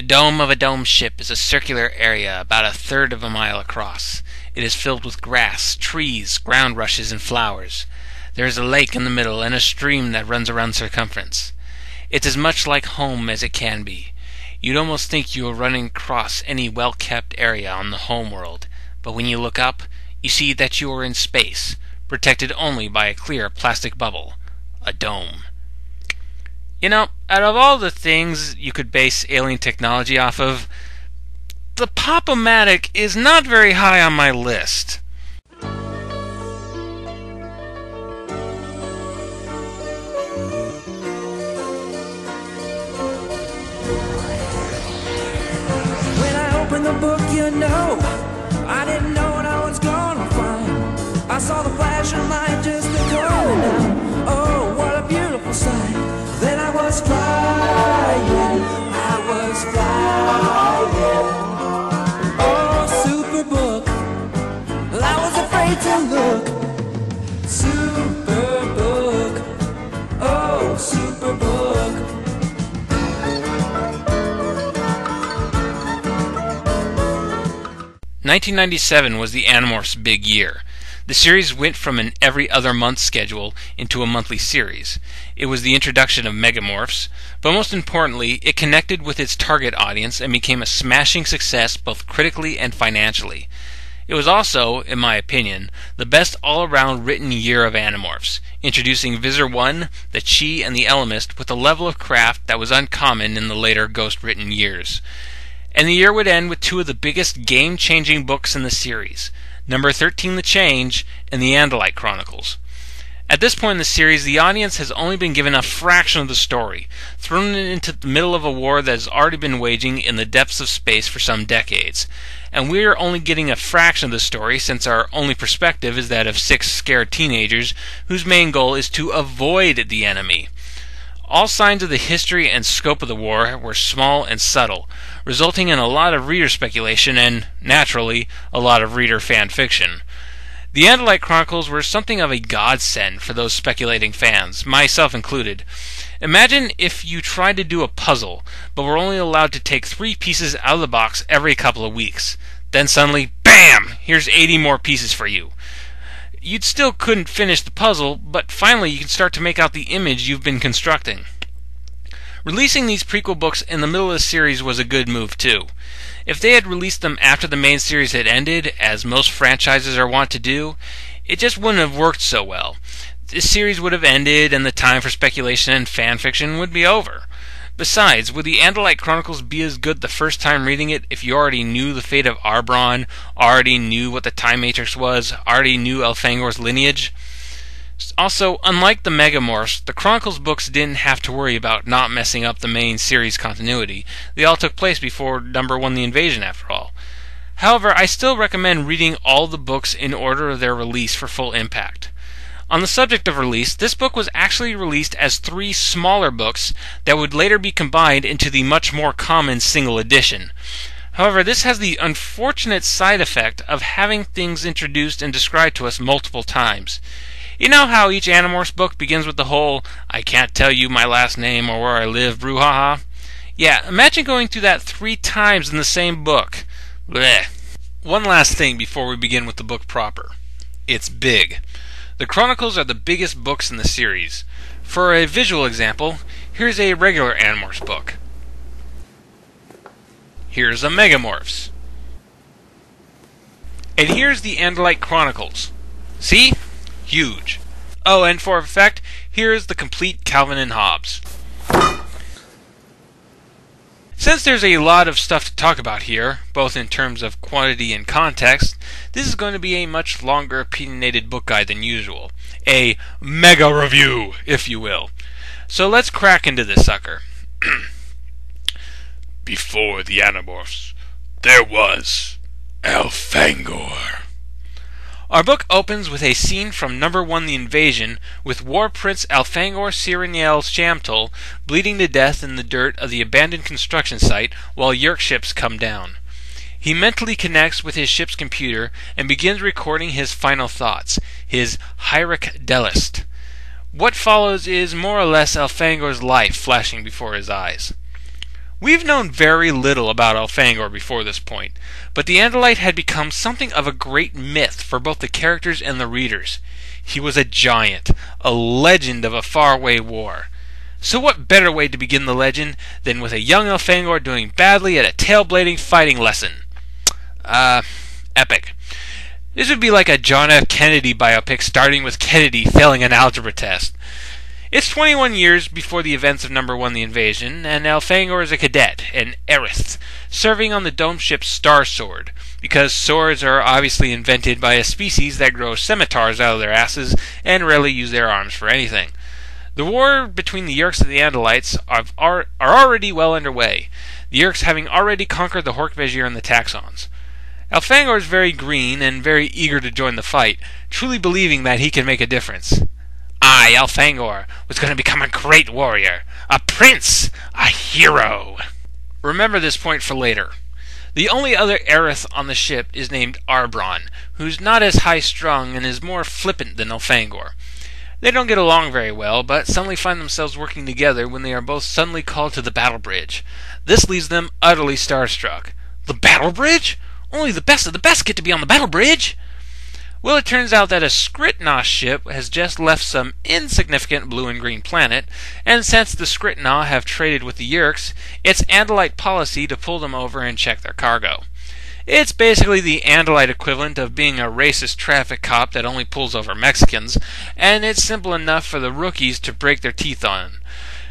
The dome of a domed ship is a circular area about a third of a mile across. It is filled with grass, trees, ground rushes, and flowers. There is a lake in the middle and a stream that runs around the circumference. It's as much like home as it can be. You'd almost think you were running across any well-kept area on the home world, but when you look up, you see that you are in space, protected only by a clear plastic bubble, a dome. You know, out of all the things you could base alien technology off of, the Pop-O-Matic is not very high on my list. When I opened the book, you know, I didn't know what I was gonna find. I saw the flashing light just coming down. Oh, what a beautiful sight. Then I was flying, oh, super book, well, I was afraid to look. Super book, oh, super book. "1997 was the Animorphs' big year. The series went from an every other month schedule into a monthly series. It was the introduction of Megamorphs, but most importantly, it connected with its target audience and became a smashing success both critically and financially. It was also, in my opinion, the best all-around written year of Animorphs, introducing Visor 1, the Chi, and the Elemist with a level of craft that was uncommon in the later Ghost-written years. And the year would end with two of the biggest game-changing books in the series, number 13 The Change and the Andalite Chronicles. At this point in the series, the audience has only been given a fraction of the story, thrown into the middle of a war that has already been waging in the depths of space for some decades, and we are only getting a fraction of the story since our only perspective is that of 6 scared teenagers whose main goal is to avoid the enemy. All signs of the history and scope of the war were small and subtle, resulting in a lot of reader speculation and, naturally, a lot of reader fan fiction. The Andalite Chronicles were something of a godsend for those speculating fans, myself included. Imagine if you tried to do a puzzle, but were only allowed to take 3 pieces out of the box every couple of weeks. Then suddenly, BAM! Here's 80 more pieces for you. You still couldn't finish the puzzle, but finally you can start to make out the image you've been constructing. Releasing these prequel books in the middle of the series was a good move too. If they had released them after the main series had ended, as most franchises are wont to do, it just wouldn't have worked so well. This series would have ended and the time for speculation and fanfiction would be over. Besides, would the Andalite Chronicles be as good the first time reading it if you already knew the fate of Arbron, already knew what the Time Matrix was, already knew Elfangor's lineage? Also, unlike the Megamorphs, the Chronicles books didn't have to worry about not messing up the main series continuity. They all took place before number 1 The Invasion, after all. However, I still recommend reading all the books in order of their release for full impact. On the subject of release, this book was actually released as 3 smaller books that would later be combined into the much more common single edition. However, this has the unfortunate side effect of having things introduced and described to us multiple times. You know how each Animorphs book begins with the whole, "I can't tell you my last name or where I live, brouhaha"? Yeah, imagine going through that 3 times in the same book. Blech. One last thing before we begin with the book proper. It's big. The Chronicles are the biggest books in the series. For a visual example, here's a regular Animorphs book. Here's a Megamorphs. And here's the Andalite Chronicles. See? Huge. Oh, and for effect, here's the complete Calvin and Hobbes. Since there's a lot of stuff to talk about here, both in terms of quantity and context, this is going to be a much longer opinionated book guide than usual. A mega review, if you will. So let's crack into this sucker. Before the Animorphs, there was Elfangor. Our book opens with a scene from number 1 The Invasion, with War Prince Elfangor Cyraniel Shamtul bleeding to death in the dirt of the abandoned construction site while Yeerk ships come down. He mentally connects with his ship's computer and begins recording his final thoughts, his Hyrek Delist. What follows is more or less Elfangor's life flashing before his eyes. We've known very little about Elfangor before this point, but the Andalite had become something of a great myth for both the characters and the readers. He was a giant, a legend of a faraway war. So what better way to begin the legend than with a young Elfangor doing badly at a tail-blading fighting lesson? Epic. This would be like a John F. Kennedy biopic starting with Kennedy failing an algebra test. It's 21 years before the events of number 1, The Invasion, and Elfangor is a cadet, an Aerith, serving on the dome ship Star Sword, because swords are obviously invented by a species that grow scimitars out of their asses and rarely use their arms for anything. The war between the Yeerks and the Andalites are already well underway, the Yeerks having already conquered the Hork-Bajir and the Taxons. Elfangor is very green and very eager to join the fight, truly believing that he can make a difference. I, Elfangor, was going to become a great warrior, a prince, a hero. Remember this point for later. The only other Aerith on the ship is named Arbron, who's not as high-strung and is more flippant than Elfangor. They don't get along very well, but suddenly find themselves working together when they are both suddenly called to the battle bridge. This leaves them utterly starstruck. The battle bridge? Only the best of the best get to be on the battle bridge! Well, it turns out that a Skritna ship has just left some insignificant blue and green planet, and since the Skritna have traded with the Yeerks, it's Andalite policy to pull them over and check their cargo. It's basically the Andalite equivalent of being a racist traffic cop that only pulls over Mexicans, and it's simple enough for the rookies to break their teeth on.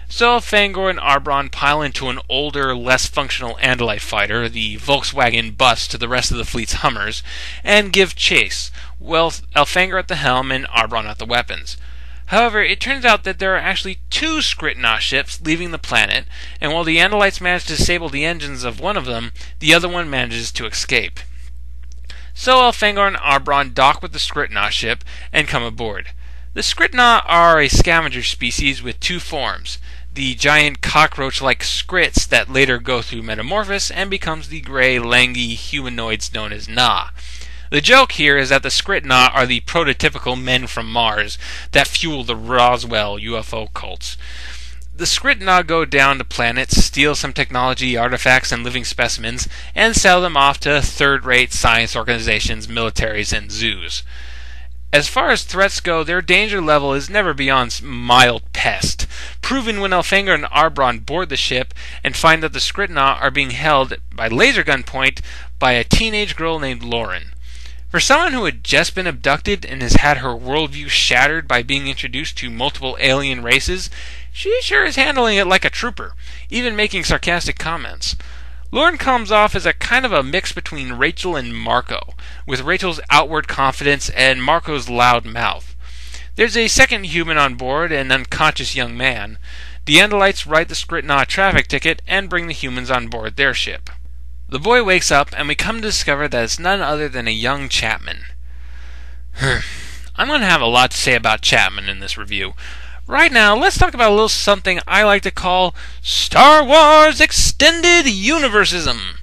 So Elfangor and Arbron pile into an older, less functional Andalite fighter, the Volkswagen bus to the rest of the fleet's Hummers, and give chase, with Elfangor at the helm and Arbron at the weapons. However, it turns out that there are actually 2 Skritna ships leaving the planet, and while the Andalites manage to disable the engines of one of them, the other one manages to escape. So Elfangor and Arbron dock with the Skritna ship and come aboard. The Skritna are a scavenger species with 2 forms, the giant cockroach-like Skrits that later go through metamorphosis and becomes the grey, langy humanoids known as Na. The joke here is that the Skritna are the prototypical men from Mars that fuel the Roswell UFO cults. The Skritna go down to planets, steal some technology, artifacts, and living specimens, and sell them off to third-rate science organizations, militaries, and zoos. As far as threats go, their danger level is never beyond mild pest, proven when Elfangor and Arbron board the ship and find that the Skritna are being held by laser gun point by a teenage girl named Lauren. For someone who had just been abducted and has had her worldview shattered by being introduced to multiple alien races, she sure is handling it like a trooper, even making sarcastic comments. Lauren comes off as a kind of a mix between Rachel and Marco, with Rachel's outward confidence and Marco's loud mouth. There's a second human on board, an unconscious young man. The Andalites write the Skritna a traffic ticket and bring the humans on board their ship. The boy wakes up, and we come to discover that it's none other than a young Chapman. I'm going to have a lot to say about Chapman in this review. Right now, let's talk about a little something I like to call Star Wars Extended Universism.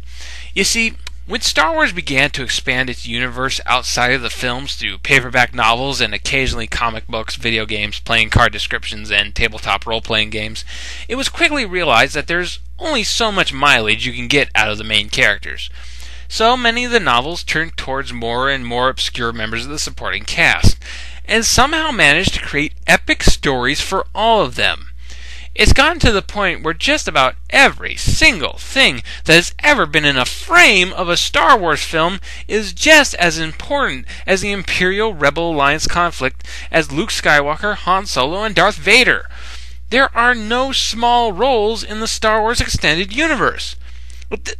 You see, when Star Wars began to expand its universe outside of the films through paperback novels and occasionally comic books, video games, playing card descriptions, and tabletop role-playing games, it was quickly realized that there's only so much mileage you can get out of the main characters. So many of the novels turned towards more and more obscure members of the supporting cast, and somehow managed to create epic stories for all of them. It's gotten to the point where just about every single thing that has ever been in a frame of a Star Wars film is just as important as the Imperial Rebel Alliance conflict as Luke Skywalker, Han Solo, and Darth Vader. There are no small roles in the Star Wars Extended Universe.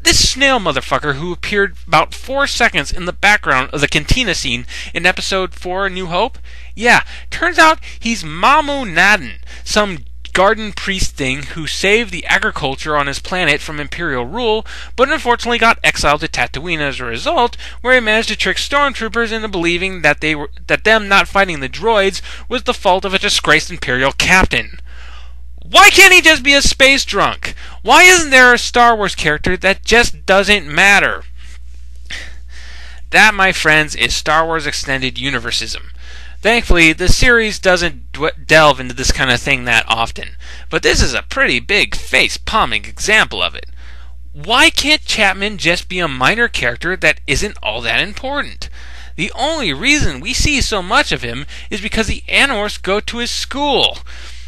This snail motherfucker who appeared about 4 seconds in the background of the cantina scene in Episode 4 New Hope? Yeah, turns out he's Mamu Naden, some garden priest thing who saved the agriculture on his planet from Imperial rule, but unfortunately got exiled to Tatooine as a result, where he managed to trick stormtroopers into believing that them not fighting the droids was the fault of a disgraced Imperial captain. Why can't he just be a space drunk? Why isn't there a Star Wars character that just doesn't matter? That, my friends, is Star Wars Extended Universism. Thankfully, the series doesn't delve into this kind of thing that often, but this is a pretty big face-palming example of it. Why can't Chapman just be a minor character that isn't all that important? The only reason we see so much of him is because the Animorphs go to his school.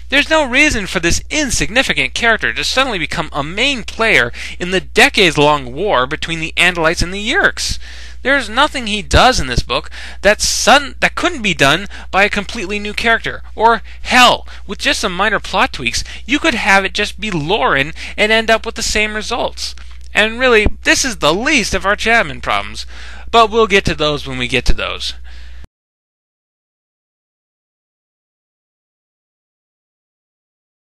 There's no reason for this insignificant character to suddenly become a main player in the decades-long war between the Andalites and the Yeerks. There's nothing he does in this book that couldn't be done by a completely new character. Or, hell, with just some minor plot tweaks, you could have it just be Lauren and end up with the same results. And really, this is the least of our Chapman problems. But we'll get to those when we get to those.